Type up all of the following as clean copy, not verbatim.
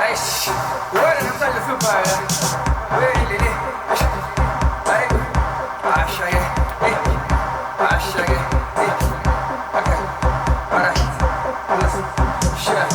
Eish, wena namhlanje ufiphala. Weyilini. Hayi. Asha ke. Asha ke. Okay. Alright. Listen. Sure.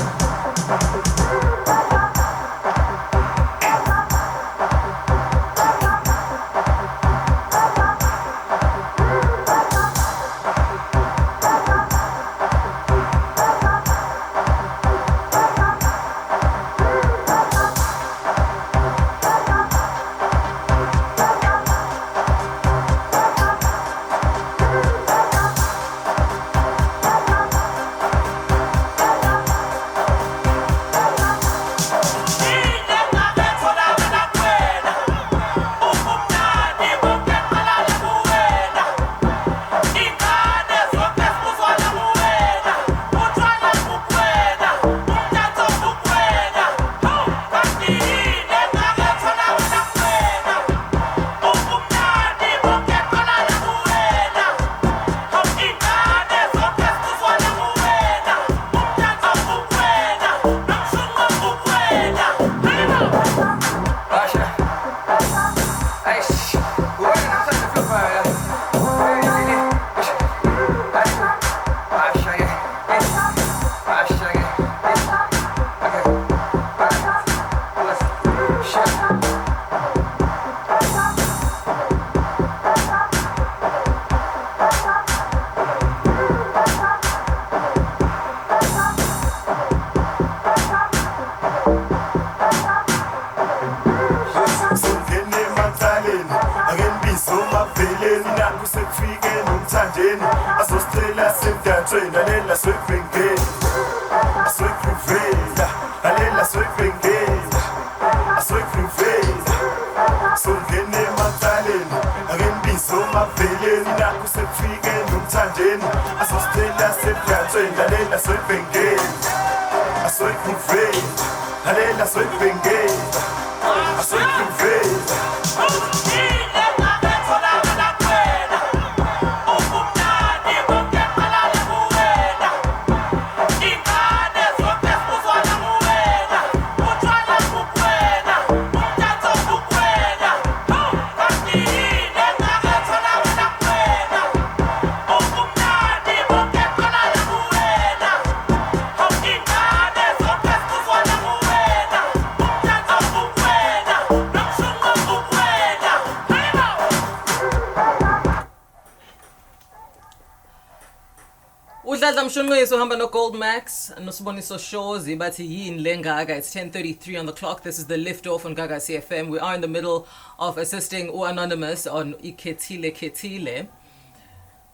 Mshunqisi uhamba no Gold Max noSiboniso Shozi bathi yini lengaka. It's 10:33 on the clock. This is the lift off on Gaga CFM. We are in the middle of assisting Anonymous on Iketile Ketile.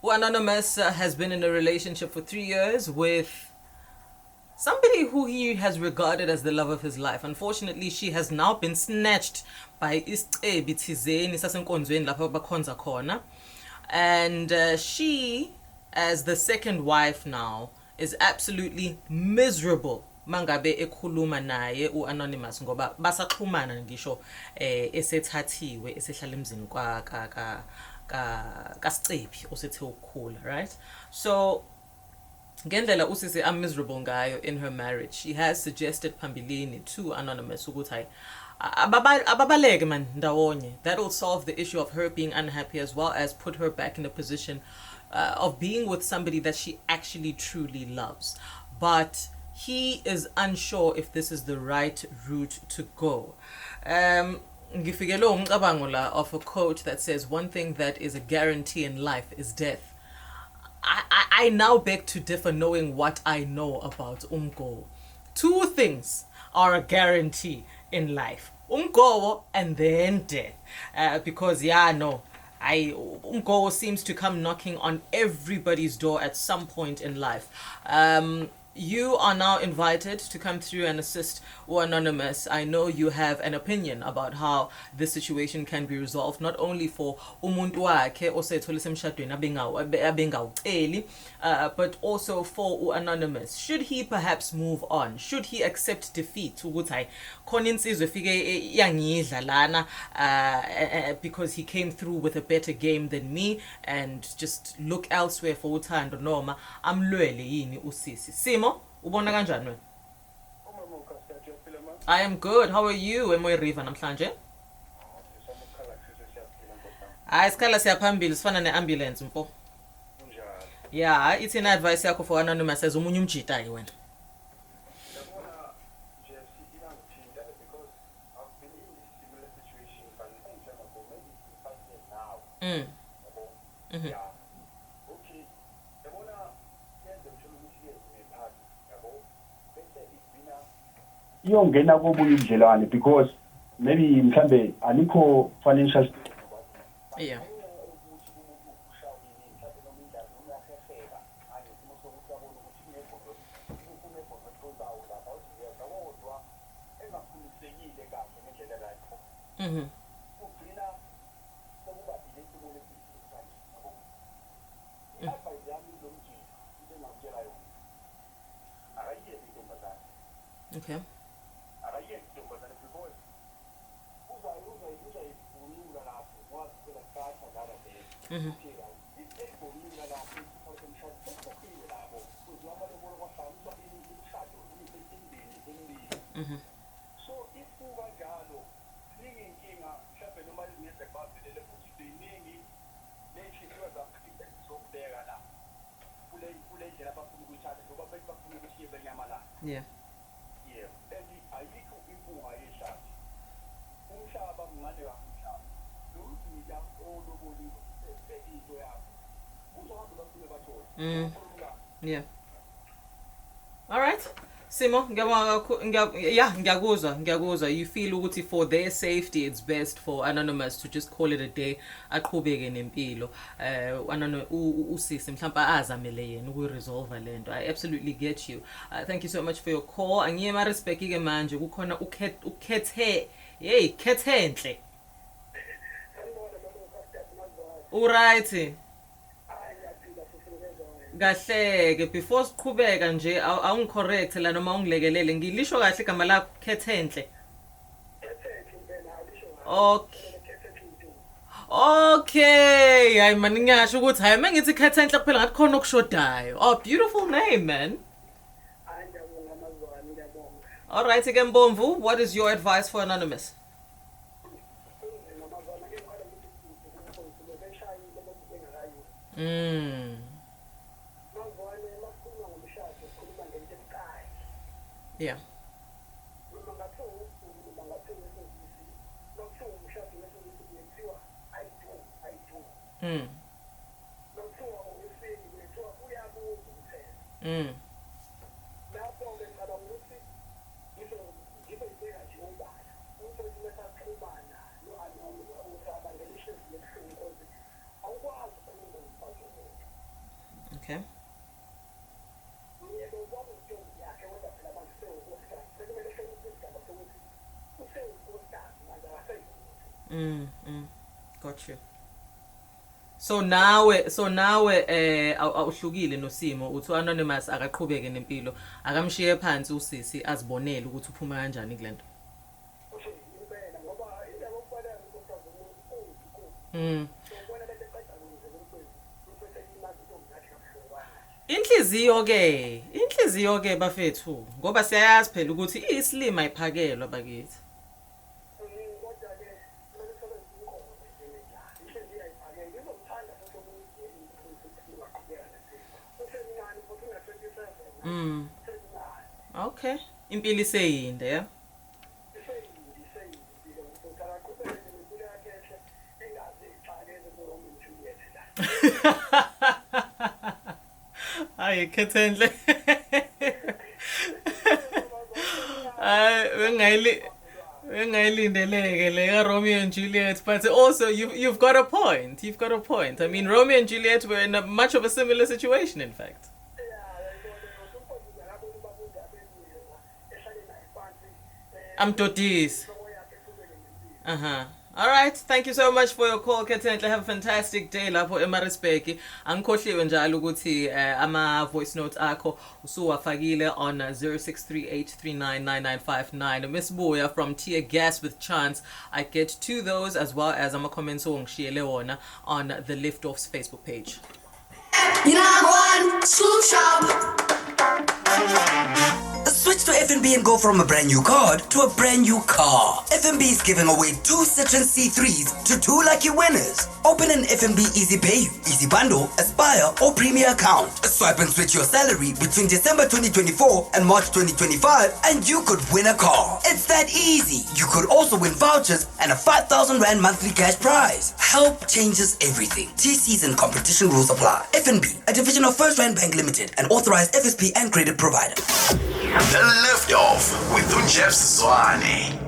Anonymous has been in a relationship for 3 years with somebody who he has regarded as the love of his life. Unfortunately, she has now been snatched by isicebi thizeni sasenkonzweni lapho bakhonza khona, and she, as the second wife now, is absolutely miserable mangabe ekhuluma naye uAnonymous ngoba basaxhumana ngisho esethathiwe esehlala emzini kwa kasicebi osethe ukukhula, right? So ngendlela usisi am miserable ngayo in her marriage, she has suggested phambilini to Anonymous ukuthi ababaleke man ndawonye. That will solve the issue of her being unhappy, as well as put her back in a position of being with somebody that she actually truly loves. But he is unsure if this is the right route to go. Ngifikele umcabango la of a quote that says, one thing that is a guarantee in life is death. I now beg to differ, knowing what I know about Umgo. Two things are a guarantee in life: Umgo and then death. Because Umgo seems to come knocking on everybody's door at some point in life. You are now invited to come through and assist Anonymous. I know you have an opinion about how this situation can be resolved, not only for umuntu wakhe osetholise emshadweni abengawuceli, but also for Anonymous. Should he perhaps move on? Should he accept defeat? Ukuthi khona insizwe efike yangidla lana because he came through with a better game than me, and just look elsewhere for uthando, noma amlwele yini usisi. Simo, ubona kanjani wena? I am good. How are you? Emoy River namhlanje? Hayi sikhala siyaphambili sifana neambulance mfo. Yeah, ithina advice yakho for anonymous as umunye umjita ke wena. Mm. Mhm. iyongena kobuye ubudlelwane because maybe mhlambe alikho financial Yeah. Mhm. Okay. Mhm. Mhm. Yeah. Mm. Yeah. All right. Simo, ngiyakuzwa. You feel ukuthi for their safety it's best for Anonymous to just call it a day aqhubeke nempilo. Usisi mhlawumbe azamele yena ukuresolve lento. I absolutely get you. Thank you so much for your call. Angiye ma respect ke manje kukhona ukhethe. Hey, kethenhle. Uright. Kahleke before siqhubeka nje awungicorrect la noma ungilekelele ngilisho kahle igama lakho Kethenhle. Okay, hayi mani ngiyasho ukuthi hayi mengithi Kethenhle kuphela ngathi khona okushodayo. Oh, beautiful name man. All right ke Mbomvu, what is your advice for Anonymous? Mm. Yeah. Mm. Mm. Okay. Got you. So nawe awuhlukile noSimo uthi Anonymous akaqhubeke nempilo akamshiye phansi usisi azibonele ukuthi uphuma kanjani kulento. Inhliziyo ke bafethu ngoba siyayazi phela ukuthi islima iphakelwa bakithi. Okay. Impilo iseyinde ya. Hayi Kethenhle. Wengayilindeleke le ka Romeo and Juliet, but also you've got a point. You've got a point. I mean Romeo and Juliet were in much of a similar situation in fact. I'm Dodis. All right, thank you so much for your call Kethenhle. Have a fantastic day lapho eMaritzburg. Angikhohliwe njalo ukuthi ama voice notes akho usuwafakile on 0638399959. Miss Boya from Tear Gas with Chance. I get to those as well as ama comments ongishiyele wona on the Liftoff's Facebook page. You know one, swoop shop. Switch to FNB and go from a brand new card to a brand new car. FNB is giving away 2 Citroen C3s to 2 lucky winners. Open an FNB Easy Pay, Easy Bundle, Aspire or Premier account. Swipe and switch your salary between December 2024 and March 2025 and you could win a car. It's that easy. You could also win vouchers and a 5,000 Rand monthly cash prize. Help changes everything. TCs and competition rules apply. FNB, a division of First Rand Bank Limited, an authorized FSP and credit provider. The Liftoff with Unjef Swane.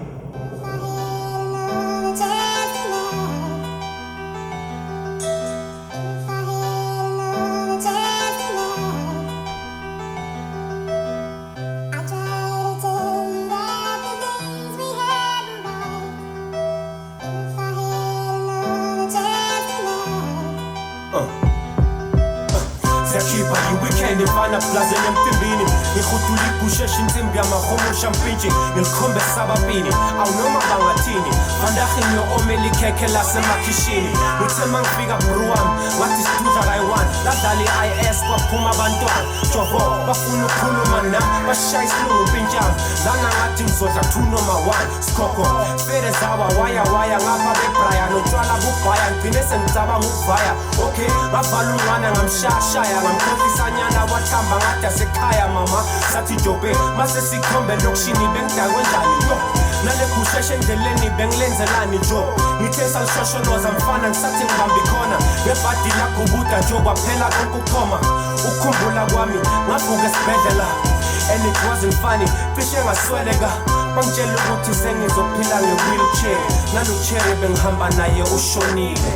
Fana plaza emtimbini ngihudula igusheshi insimbi yamahomo shampinji ngilikhombe sabapini awunoma bangathini bandahini omeli khekhe lasemakhishini ngithe mangifika bro wami ngathi sidudla kayi-1 ladlala i-IS kwaphuma abantwana jovo bafuna ukukhuluma nami bashaya isilungu mpintshana lana ngathi ngizodla 2 noma 1 sikhokho fere zawa waya ngapha bebraya notshwala bubhaya ngigcine sengicabanga ukuvaya okay ngavala ungwana ngamshashaya ngamkhohlisanyana wathamba ngada sekhaya mama sathi jobe mase sikhombe lokishini bengidakwe njani yo nale kusheshe endleleni bengilenzelani jo ngithe salishosholoza mfana ngisathi ngibambi khona ngebhadi lakho buda jo kwaphela konke ukukhoma ukukhumbula kwami ngavuka esibhedlela and it wasn't funny cishe ngasweleka bangitshela ukuthi sengizophila nge-wheelchair nalo-cherry bengihamba naye ushonile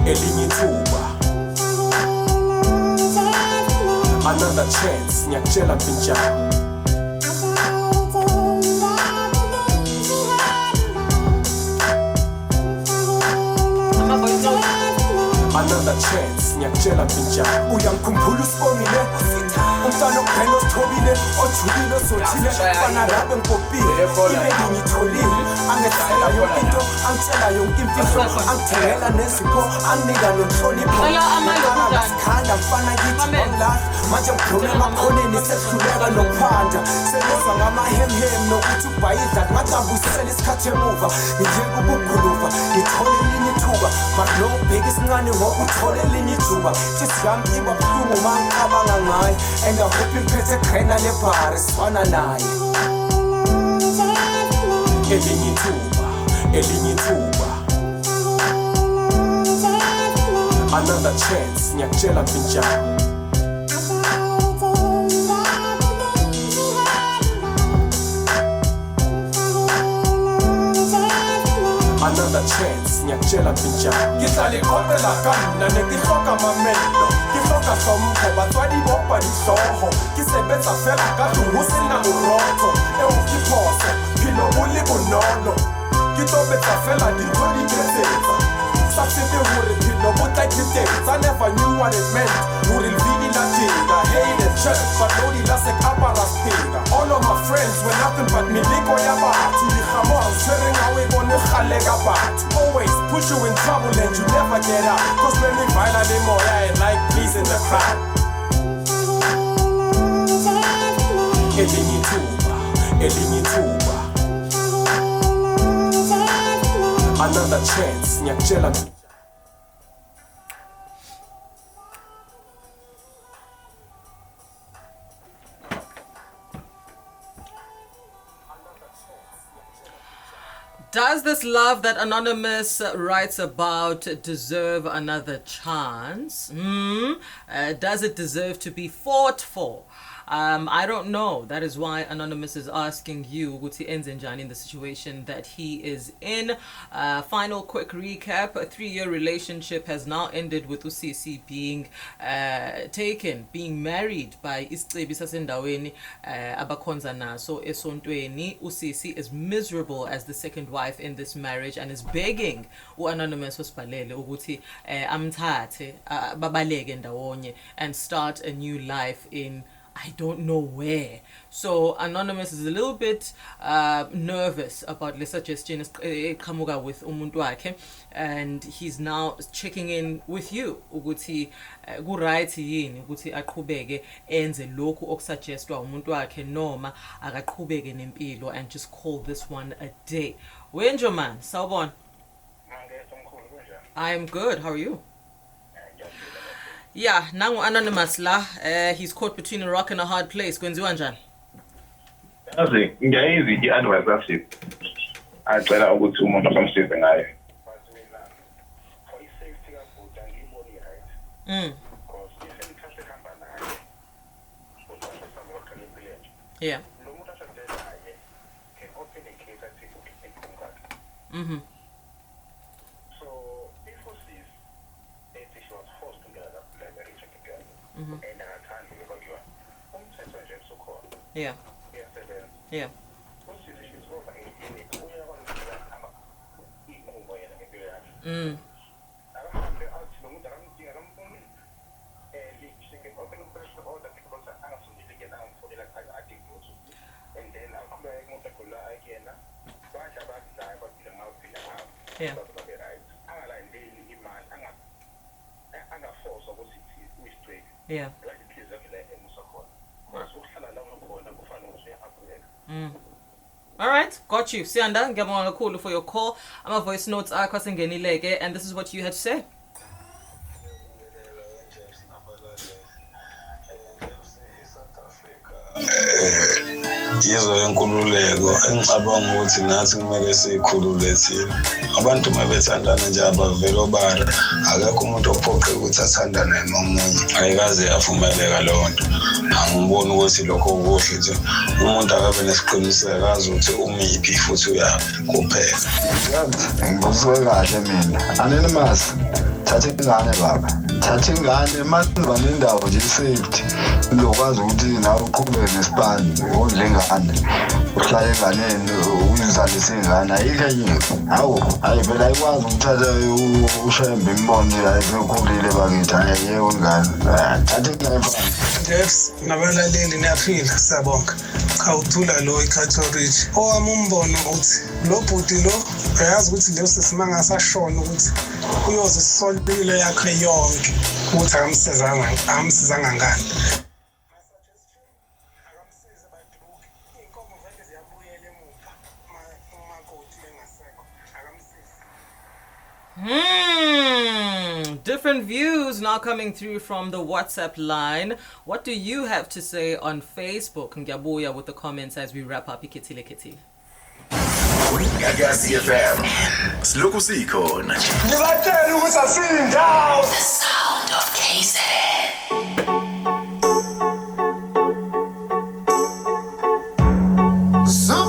elinye ithuba another chance ngiyakutshela mpintshana another chance ngiyakutshela mpintshana uyangikhumbula usibongile umntwana okuphela osithobile ojulile osothile fana rabe ngikopile ibe ngiyitholile angethela yonke into angitshela yonke imfihlo angithengela nezipho anginika nonhlonipho ngasikhanda mfana kithi ngomlahla manje ngidlule emakhoneni sehluleka nokuphanda selizwa ngamahemhem nokuthi ubhayidla ngacabuyisela isikhathi emuva ngijeka ukuguluva ngithole elinye ithuba makulo ubheka isincane ngoba uthole elinye ijuba thithi yami iba buhlungu uma ngicabanga ngayo and I hope imphethe ekhena lebhari sifana naye elinye ithuba another chance ngiyakutshela mpintshana another chance ngiyakutshela mpintshana ngihlala iqoqela kamna nengihloka mamelo ngihloka hlompho batswadi bopa dihloho ngisebenza fela kadungusina borotho ewukiphoso philo bole bonolo ngitobetsa fela dintho di ketsetsa sa tsebe hore philo bo tla ketsetsa never knew what it meant hore levini la tjena hated church but lodi la se kapara spinga all of my friends were nothing but miliko ya batho digamo tshwereng awe bone khalega batho always put you in trouble and you never get out cause when we violate moya and like pleasing the crowd elinye ithuba another chance ngiyakutshela Does this love that Anonymous writes about deserve another chance? Does it deserve to be fought for? I don't know. That is why Anonymous is asking you, Guti Enzenjan, in the situation that he is in. Final quick recap. A 3-year relationship has now ended with Usisi being married by Iscebi Sasendaweni Abakhonza naso esontweni. Usisi is miserable as the second wife in this marriage and is begging Anonymous usibhalele ukuthi amthathe babaleke ndawonye and start a new life in I don't know where. So Anonymous is a little bit nervous about the suggestion eqhamuka with umuntu wakhe, and he's now checking in with you ukuthi ku right yini ukuthi aqhubeke enze lokhu okusuggestwa umuntu wakhe noma akaqhubeke nempilo and just call this one a day. Wenjo man, sawubona. I'm good. How are you? Yeah, nangu Anonymous la. He's caught between a rock and a hard place. Kwenziwa njani? Yazi ngiyayizwa i-advice yasiphi acela ukuthi umuntu asamsize ngayo. Yeah. Yeah. Yeah. Yeah. Yeah. All right, got you. Siyanda, ngiyabonga kakhulu for your call. Ama voice notes akho sengenileke, and this is what you had to say. Yizo yenkululeko engicabanga ukuthi nathi kumele siyikhulule thina. Abantu mabethandana nje abavele obala, akekho umuntu ophoqe ukuthi athandane nomunye. Ayikaze yavumeleka leyo nto. Angiboni ukuthi lokho kuhle nje. Umuntu akabe nesiqiniseko azi ukuthi umiphi futhi uyaphi kuphela. Ngikuzwe kahle mina. Anonymous, thatha ingane baba. Thatha ingane manje banendawo nje safety. Lokwazi ukuthi nawe uqhubeke nesibani ondle ingane. Uhlale enganeni uyizalise ingane ayikho enye. Hayi phela ayikwazi ukuthatha ushembe imbone ayikhulile bakithi ayeke ingane. Thatha ingane baba. Jeff, nabalaleli niyaphila siyabonga. Khawuthula lo iCatholik. Owami umbono uthi lo bhuti lo uyazi ukuthi leyo sesimanga asashona ukuthi uyoze isolile yakhe yonke ukuthi akamsizanga ngani. Different views now coming through from the WhatsApp line. What do you have to say on Facebook? Ngiyabuya with the comments as we wrap up Ikithile Kithile. Gagasi FM. Siloku sikhona. Ngibatshela ukuthi asindawo.